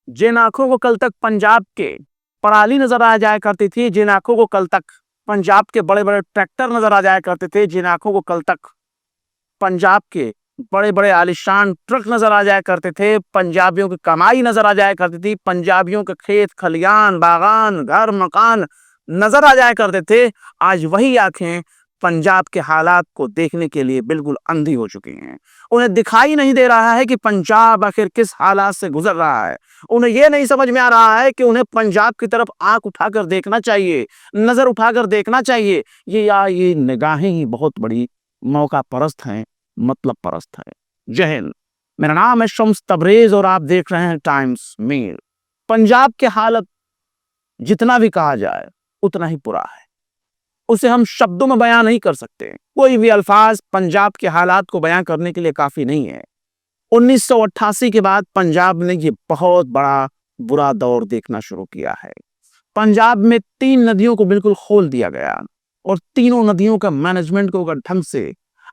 जिन आंखों को कल तक पंजाब के पराली नजर आ जाया करती थी, जिन आंखों को कल तक पंजाब के बड़े बड़े ट्रैक्टर नजर आ जाया करते थे, जिन आंखों को कल तक पंजाब के बड़े बड़े आलिशान ट्रक नजर आ जाया करते थे, पंजाबियों की कमाई नजर आ जाया करती थी, पंजाबियों के खेत खलियान बागान घर मकान नजर आ जाया करते थे, आज वही आंखें पंजाब के हालात को देखने के लिए बिल्कुल अंधी हो चुकी हैं। उन्हें दिखाई नहीं दे रहा है कि पंजाब आखिर किस हालात से गुजर रहा है। उन्हें यह नहीं समझ में आ रहा है कि उन्हें पंजाब की तरफ आंख उठाकर देखना चाहिए, नजर उठाकर देखना चाहिए। ये निगाहें ही बहुत बड़ी मौका परस्त हैं, मतलब परस्त है। जय हिंद। मेरा नाम है शम्स तबरेज और आप देख रहे हैं टाइम्स मेल। पंजाब के हालत जितना भी कहा जाए उतना ही बुरा है, उसे हम शब्दों में बयां नहीं कर सकते। कोई भी अल्फाज पंजाब के हालात को बयां करने के लिए काफी नहीं है। 1988 के बाद पंजाब ने ये बहुत बड़ा बुरा दौर देखना शुरू किया है। पंजाब में 3 नदियों को बिल्कुल खोल दिया गया और तीनों नदियों का मैनेजमेंट को अगर ढंग से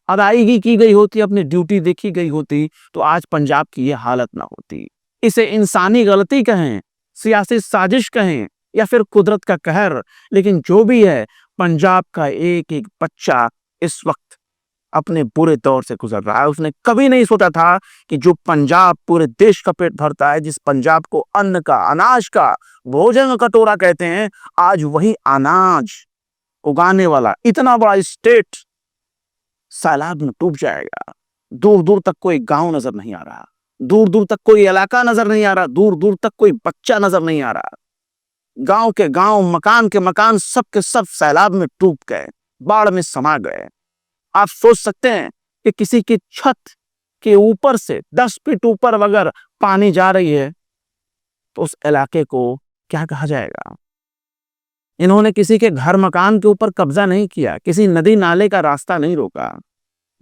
अदायगी की गई होती, अपनी ड्यूटी देखी गई होती, तो आज पंजाब की यह हालत ना होती। इसे इंसानी गलती कहें, सियासी साजिश कहें या फिर कुदरत का कहर, लेकिन जो भी है, पंजाब का एक एक बच्चा इस वक्त अपने बुरे दौर से गुजर रहा है। उसने कभी नहीं सोचा था कि जो पंजाब पूरे देश का पेट भरता है, जिस पंजाब को अन्न का अनाज का भोजन का कटोरा कहते हैं, आज वही अनाज उगाने वाला इतना बड़ा स्टेट सैलाब में डूब जाएगा। दूर दूर तक कोई गांव नजर नहीं आ रहा, दूर दूर तक कोई इलाका नजर नहीं आ रहा, दूर दूर तक कोई बच्चा नजर नहीं आ रहा। गांव के गांव मकान के मकान सब के सब सैलाब में डूब गए, बाढ़ में समा गए। आप सोच सकते हैं कि किसी की छत के ऊपर से 10 फीट ऊपर अगर पानी जा रही है तो उस इलाके को क्या कहा जाएगा। इन्होंने किसी के घर मकान के ऊपर कब्जा नहीं किया, किसी नदी नाले का रास्ता नहीं रोका,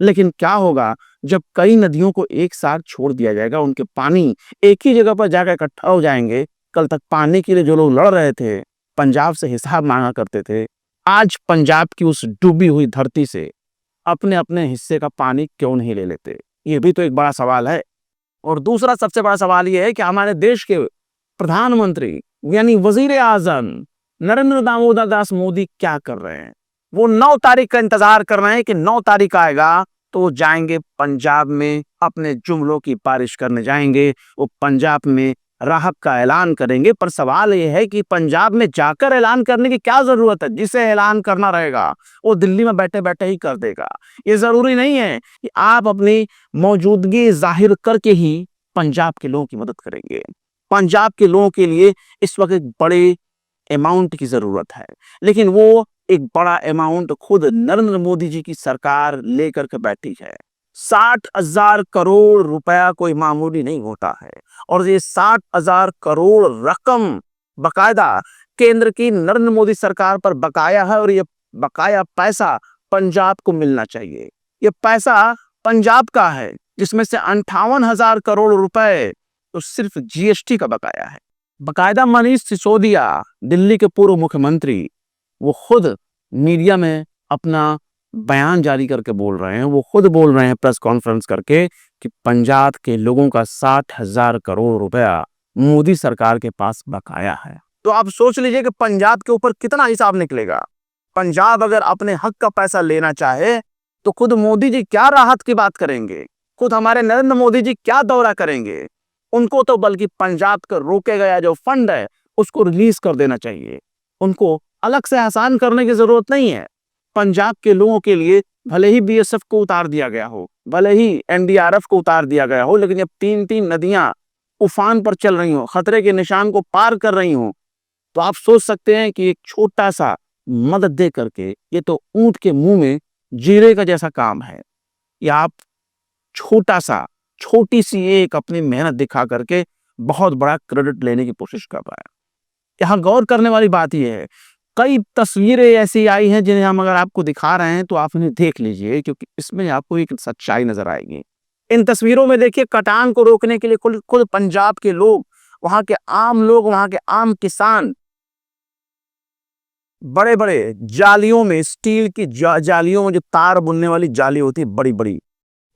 लेकिन क्या होगा जब कई नदियों को एक साथ छोड़ दिया जाएगा, उनके पानी एक ही जगह पर जाकर इकट्ठा हो जाएंगे। कल तक पानी के लिए जो लोग लड़ रहे थे, पंजाब से हिसाब मांगा करते थे, आज पंजाब की उस डूबी हुई धरती से अपने अपने हिस्से का पानी क्यों नहीं ले लेते? ये भी तो एक बड़ा सवाल है। और दूसरा सबसे बड़ा सवाल यह है कि हमारे देश के प्रधानमंत्री यानी वजीर आजम नरेंद्र दामोदर दास मोदी क्या कर रहे हैं? वो 9 तारीख का इंतजार कर रहे हैं कि 9 तारीख आएगा तो जाएंगे पंजाब में अपने जुमलों की बारिश करने जाएंगे, वो पंजाब में राहत का ऐलान करेंगे। पर सवाल यह है कि पंजाब में जाकर ऐलान करने की क्या जरूरत है? जिसे ऐलान करना रहेगा वो दिल्ली में बैठे बैठे ही कर देगा। ये जरूरी नहीं है कि आप अपनी मौजूदगी जाहिर करके ही पंजाब के लोगों की मदद करेंगे। पंजाब के लोगों के लिए इस वक्त एक बड़े अमाउंट की जरूरत है, लेकिन वो एक बड़ा अमाउंट खुद नरेंद्र मोदी जी की सरकार लेकर के बैठी है। 60,000 करोड़ रुपया कोई मामूली नहीं होता है, और ये 60,000 करोड़ रकम बकायदा केंद्र की नरेंद्र मोदी सरकार पर बकाया है, और ये बकाया पैसा पंजाब को मिलना चाहिए। ये पैसा पंजाब का है, जिसमें से 58,000 करोड़ रुपए तो सिर्फ जीएसटी का बकाया है। बकायदा मनीष सिसोदिया, दिल्ली के पूर्व मुख्यमंत्री, वो खुद मीडिया में अपना बयान जारी करके बोल रहे हैं, वो खुद बोल रहे हैं प्रेस कॉन्फ्रेंस करके कि पंजाब के लोगों का 60,000 करोड़ रुपया मोदी सरकार के पास बकाया है। तो आप सोच लीजिए कि पंजाब के ऊपर कितना हिसाब निकलेगा। पंजाब अगर अपने हक का पैसा लेना चाहे तो खुद मोदी जी क्या राहत की बात करेंगे, खुद हमारे नरेंद्र मोदी जी क्या दौरा करेंगे। उनको तो बल्कि पंजाब का रोके गया जो फंड है उसको रिलीज कर देना चाहिए। उनको अलग से आसान करने की जरूरत नहीं है। पंजाब के लोगों के लिए भले ही बीएसएफ को उतार दिया गया हो, भले ही एनडीआरएफ को उतार दिया गया हो, लेकिन जब 3-3 नदियां उफान पर चल रही हो, खतरे के निशान को पार कर रही हो, तो आप सोच सकते हैं कि एक छोटा सा मदद दे करके, ये तो ऊंट के मुंह में जीरे का जैसा काम है, या आप छोटी सी एक अपनी मेहनत दिखा करके बहुत बड़ा क्रेडिट लेने की कोशिश कर रहा है। यहाँ गौर करने वाली बात यह है, कई तस्वीरें ऐसी आई हैं जिन्हें हम अगर आपको दिखा रहे हैं तो आप इन्हें देख लीजिए, क्योंकि इसमें आपको एक सच्चाई नजर आएगी। इन तस्वीरों में देखिए, कटान को रोकने के लिए खुद पंजाब के लोग, वहां के आम लोग, वहां के आम किसान बड़े बड़े जालियों में, स्टील की जालियों में, जो तार बुनने वाली जाली होती है बड़ी बड़ी,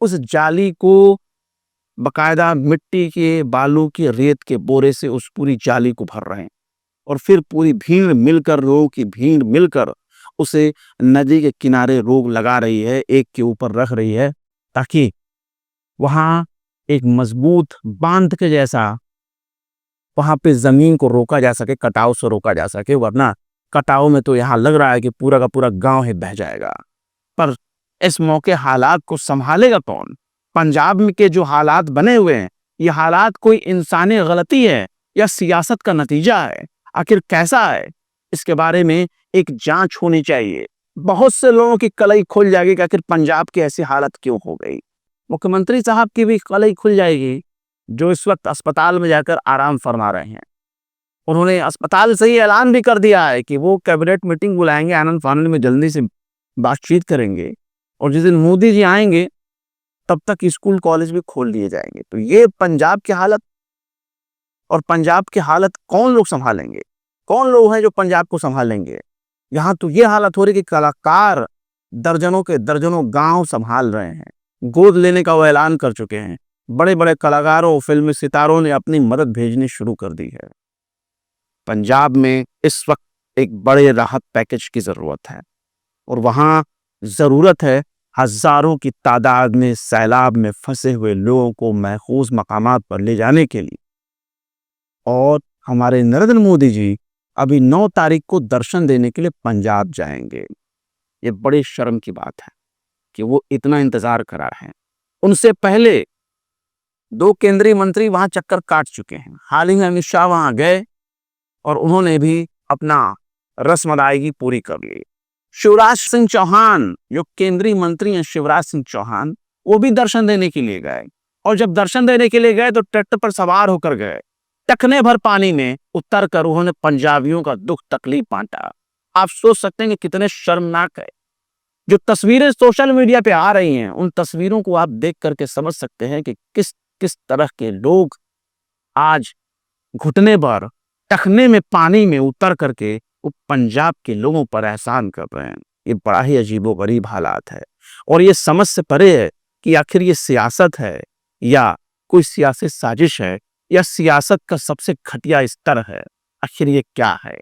उस जाली को बकायदा मिट्टी के, बालू के, रेत के बोरे से उस पूरी जाली को भर रहे हैं और फिर पूरी भीड़ मिलकर, लोगों की भीड़ मिलकर उसे नदी के किनारे रोक लगा रही है, एक के ऊपर रख रही है, ताकि वहां एक मजबूत बांध के जैसा वहां पे जमीन को रोका जा सके, कटाव से रोका जा सके। वरना कटाव में तो यहाँ लग रहा है कि पूरा का पूरा गांव ही बह जाएगा। पर इस मौके हालात को संभालेगा कौन? पंजाब में के जो हालात बने हुए हैं, ये हालात कोई इंसानी गलती है या सियासत का नतीजा है? आखिर कैसा है? इसके बारे में एक जांच होनी चाहिए। बहुत से लोगों की कलई खुल जाएगी कि आखिर पंजाब की ऐसी हालत क्यों हो गई। मुख्यमंत्री साहब की भी कलई खुल जाएगी, जो इस वक्त अस्पताल में जाकर आराम फरमा रहे हैं। उन्होंने अस्पताल से ही ऐलान भी कर दिया है कि वो कैबिनेट मीटिंग बुलाएंगे, आनंद फानंद में जल्दी से बातचीत करेंगे, और जिस दिन मोदी जी आएंगे तब तक स्कूल कॉलेज भी खोल दिए जाएंगे। तो ये पंजाब की हालत, और पंजाब की हालत कौन लोग संभालेंगे? कौन लोग हैं जो पंजाब को संभालेंगे? यहाँ तो ये हालत हो रही कि कलाकार दर्जनों के दर्जनों गांव संभाल रहे हैं, गोद लेने का वो ऐलान कर चुके हैं। बड़े बड़े कलाकारों, फिल्मी सितारों ने अपनी मदद भेजनी शुरू कर दी है। पंजाब में इस वक्त एक बड़े राहत पैकेज की जरूरत है, और वहां जरूरत है हजारों की तादाद में सैलाब में फंसे हुए लोगों को महफूज मकामात पर ले जाने के लिए। और हमारे नरेंद्र मोदी जी अभी 9 तारीख को दर्शन देने के लिए पंजाब जाएंगे। ये बड़ी शर्म की बात है कि वो इतना इंतजार करा रहे हैं। उनसे पहले 2 केंद्रीय मंत्री वहां चक्कर काट चुके हैं। हाल ही में अमित शाह वहां गए और उन्होंने भी अपना रस्म अदायगी पूरी कर ली। शिवराज सिंह चौहान, जो केंद्रीय मंत्री हैं, शिवराज सिंह चौहान, वो भी दर्शन देने के लिए गए। और जब दर्शन देने के लिए गए तो ट्रैक्टर पर सवार होकर गए। टखने भर पानी में उतर कर उन्होंने पंजाबियों का दुख तकलीफ बांटा। आप सोच सकते हैं कि कितने शर्मनाक है। जो तस्वीरें सोशल मीडिया पे आ रही हैं, उन तस्वीरों को आप देख करके समझ सकते हैं कि किस किस तरह के लोग आज घुटने पर, टखने में पानी में उतर करके वो पंजाब के लोगों पर एहसान कर रहे हैं। ये बड़ा ही अजीबोगरीब हालात है, और ये समझ से परे है कि आखिर ये सियासत है या कोई सियासी साजिश है, या सियासत का सबसे घटिया स्तर है। आखिर ये क्या है?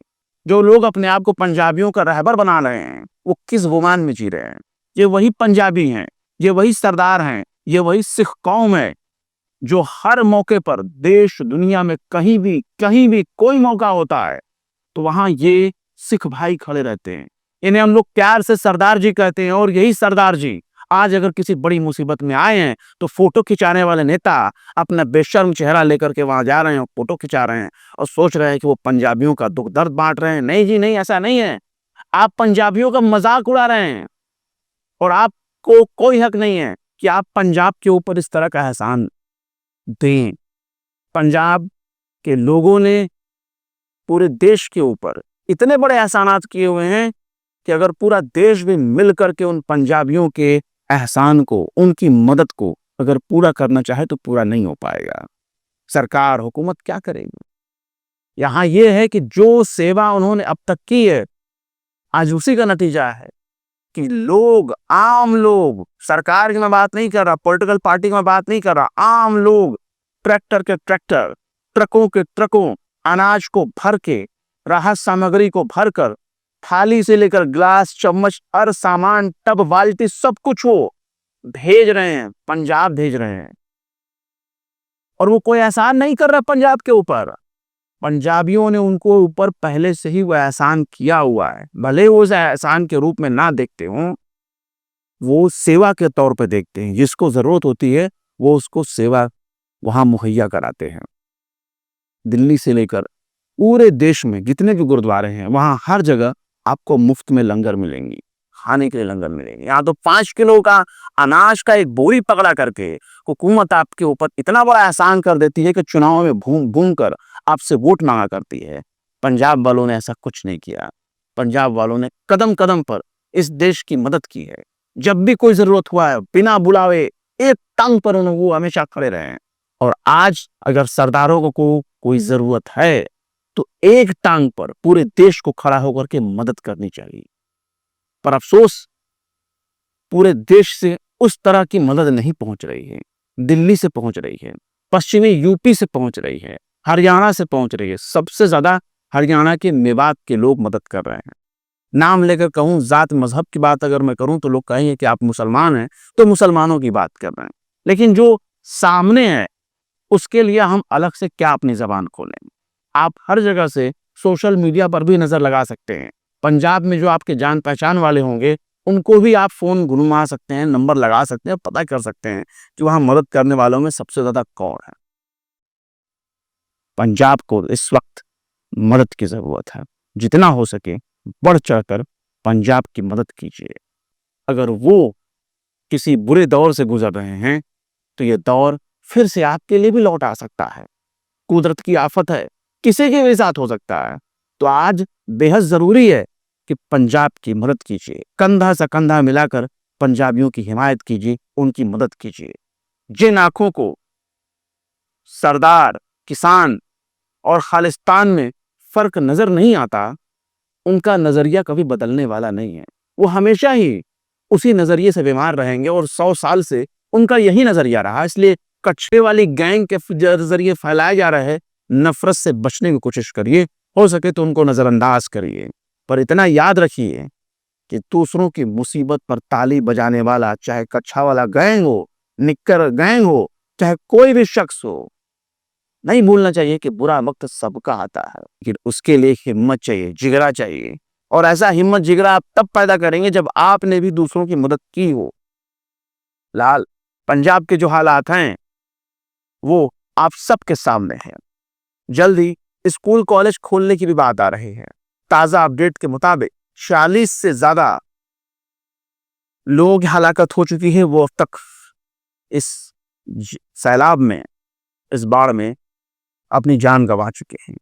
जो लोग अपने आप को पंजाबियों का रहबर बना रहे हैं, वो किस गुमान में जी रहे हैं? ये वही पंजाबी हैं, ये वही सरदार हैं, ये वही सिख कौम है जो हर मौके पर देश दुनिया में कहीं भी कोई मौका होता है तो वहां ये सिख भाई खड़े रहते हैं। इन्हें हम लोग प्यार से सरदार जी कहते हैं, और यही सरदार जी आज अगर किसी बड़ी मुसीबत में आए हैं तो फोटो खिंचाने वाले नेता अपना बेशर्म चेहरा लेकर के वहां जा रहे हैं, फोटो खिंचा रहे हैं और सोच रहे हैं कि वो पंजाबियों का दुख दर्द बांट रहे हैं। नहीं जी नहीं, ऐसा नहीं है। आप पंजाबियों का मजाक उड़ा रहे हैं, और आपको कोई हक नहीं है कि आप पंजाब के ऊपर इस तरह का एहसान दें। पंजाब के लोगों ने पूरे देश के ऊपर इतने बड़े एहसानात किए हुए हैं कि अगर पूरा देश भी मिल करके उन पंजाबियों के एहसान को, उनकी मदद को अगर पूरा करना चाहे तो पूरा नहीं हो पाएगा। सरकार, हुकूमत क्या करेगी? यहाँ ये है कि जो सेवा उन्होंने अब तक की है, आज उसी का नतीजा है कि लोग, आम लोग, सरकार की मैं बात नहीं कर रहा, पॉलिटिकल पार्टी की मैं बात नहीं कर रहा, आम लोग ट्रैक्टर के ट्रैक्टर, ट्रकों के ट्रकों अनाज को भर के, राहत सामग्री को भरकर, थाली से लेकर ग्लास, चम्मच, हर सामान, टब, बाल्टी, सब कुछ वो भेज रहे हैं, पंजाब भेज रहे हैं। और वो कोई एहसान नहीं कर रहा पंजाब के ऊपर। पंजाबियों ने उनको ऊपर पहले से ही वो एहसान किया हुआ है। भले वो उस एहसान के रूप में ना देखते हों, वो सेवा के तौर पे देखते हैं। जिसको जरूरत होती है वो उसको सेवा वहां मुहैया कराते हैं। दिल्ली से लेकर पूरे देश में जितने भी गुरुद्वारे हैं, वहां हर जगह आपको मुफ्त में लंगर मिलेंगी, खाने के लिए लंगर मिलेंगे। यहाँ तो 5 किलो का अनाज का एक बोरी पकड़ा करके हुकूमत आपके ऊपर इतना बड़ा एहसान कर देती है कि चुनाव में घूम कर आपसे वोट मांगा करती है। पंजाब वालों ने ऐसा कुछ नहीं किया। पंजाब वालों ने कदम कदम पर इस देश की मदद की है। जब भी कोई जरूरत हुआ है, बिना बुलावे एक टांग पर वो हमेशा खड़े रहे हैं। और आज अगर सरदारों को कोई जरूरत है तो एक टांग पर पूरे देश को खड़ा होकर के मदद करनी चाहिए। पर अफसोस, पूरे देश से उस तरह की मदद नहीं पहुंच रही है। दिल्ली से पहुंच रही है, पश्चिमी यूपी से पहुंच रही है, हरियाणा से पहुंच रही है। सबसे ज्यादा हरियाणा के मेवात के लोग मदद कर रहे हैं। नाम लेकर कहूं, जात मजहब की बात अगर मैं करूं तो लोग कहेंगे कि आप मुसलमान हैं, तो मुसलमानों की बात कर रहे हैं। लेकिन जो सामने है उसके लिए हम अलग से क्या अपनी जबान खोलें। आप हर जगह से सोशल मीडिया पर भी नजर लगा सकते हैं। पंजाब में जो आपके जान पहचान वाले होंगे उनको भी आप फोन घुमा सकते हैं, नंबर लगा सकते हैं, पता कर सकते हैं कि वहां मदद करने वालों में सबसे ज्यादा कौन है। पंजाब को इस वक्त मदद की जरूरत है। जितना हो सके बढ़ चढ़कर पंजाब की मदद कीजिए। अगर वो किसी बुरे दौर से गुजर रहे हैं तो ये दौर फिर से आपके लिए भी लौट आ सकता है। कुदरत की आफत है, किसी के भी साथ हो सकता है। तो आज बेहद जरूरी है कि पंजाब की मदद कीजिए। कंधा से कंधा मिलाकर पंजाबियों की हिमायत कीजिए, उनकी मदद कीजिए। जिन आंखों को सरदार, किसान और खालिस्तान में फर्क नजर नहीं आता, उनका नजरिया कभी बदलने वाला नहीं है। वो हमेशा ही उसी नजरिए से बीमार रहेंगे और 100 साल से उनका यही नजरिया रहा। इसलिए कचरे वाली गैंग के जरिए फैलाया जा रहा है, नफरत से बचने की कोशिश करिए। हो सके तो उनको नजरअंदाज करिए, पर इतना याद रखिए कि दूसरों की मुसीबत पर ताली बजाने वाला, चाहे कच्छा वाला गैंग हो, निक्कर गैंग हो, चाहे कोई भी शख्स हो, नहीं भूलना चाहिए कि बुरा वक्त सबका आता है। लेकिन उसके लिए हिम्मत चाहिए, जिगरा चाहिए। और ऐसा हिम्मत जिगरा आप तब पैदा करेंगे जब आपने भी दूसरों की मदद की हो। लाल, पंजाब के जो हालात हैं वो आप सबके सामने हैं। जल्दी स्कूल कॉलेज खोलने की भी बात आ रही है। ताजा अपडेट के मुताबिक 40 से ज्यादा लोग हलाकत हो चुकी है। वो अब तक इस सैलाब में, इस बाढ़ में अपनी जान गंवा चुके हैं।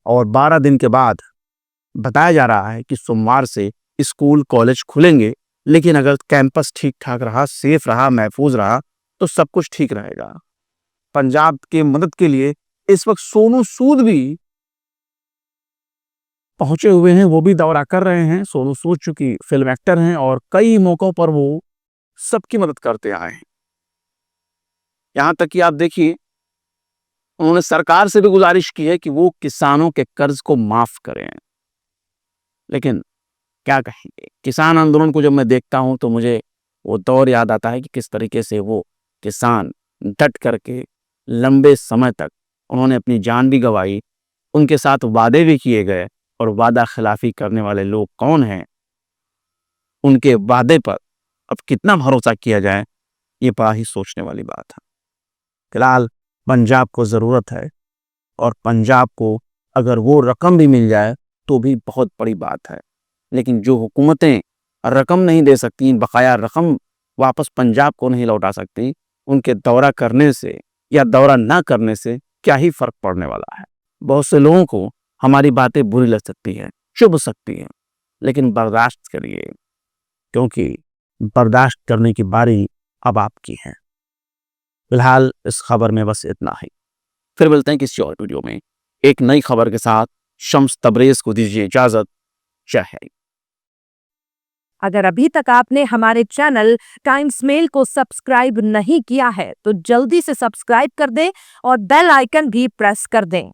और 12 दिन के बाद बताया जा रहा है कि सोमवार से स्कूल कॉलेज खुलेंगे। लेकिन अगर कैंपस ठीक ठाक रहा, सेफ रहा, महफूज रहा तो सब कुछ ठीक रहेगा। पंजाब के मदद के लिए इस वक्त सोनू सूद भी पहुंचे हुए हैं, वो भी दौरा कर रहे हैं। सोनू सूद चूंकि फिल्म एक्टर हैं और कई मौकों पर वो सबकी मदद करते आए हैं। यहां तक कि आप देखिए, उन्होंने सरकार से भी गुजारिश की है कि वो किसानों के कर्ज को माफ करें। लेकिन क्या कहेंगे, किसान आंदोलन को जब मैं देखता हूं तो मुझे वो दौर याद आता है कि किस तरीके से वो किसान डट करके लंबे समय तक उन्होंने अपनी जान भी गंवाई, उनके साथ वादे भी किए गए। और वादा खिलाफी करने वाले लोग कौन हैं, उनके वादे पर अब कितना भरोसा किया जाए, ये बड़ा ही सोचने वाली बात है। फिलहाल पंजाब को जरूरत है, और पंजाब को अगर वो रकम भी मिल जाए तो भी बहुत बड़ी बात है। लेकिन जो हुकूमतें रकम नहीं दे सकती, बकाया रकम वापस पंजाब को नहीं लौटा सकती, उनके दौरा करने से या दौरा ना करने से क्या ही फर्क पड़ने वाला है। बहुत से लोगों को हमारी बातें बुरी लग सकती हैं, चुभ सकती हैं, लेकिन बर्दाश्त करिए, क्योंकि बर्दाश्त करने की बारी अब आपकी है। फिलहाल इस खबर में बस इतना ही। फिर मिलते हैं किसी और वीडियो में एक नई खबर के साथ। शम्स तबरेज को दीजिए इजाजत। जय हिंद। अगर अभी तक आपने हमारे चैनल टाइम्स मेल को सब्सक्राइब नहीं किया है तो जल्दी से सब्सक्राइब कर दें और बेल आइकन भी प्रेस कर दें।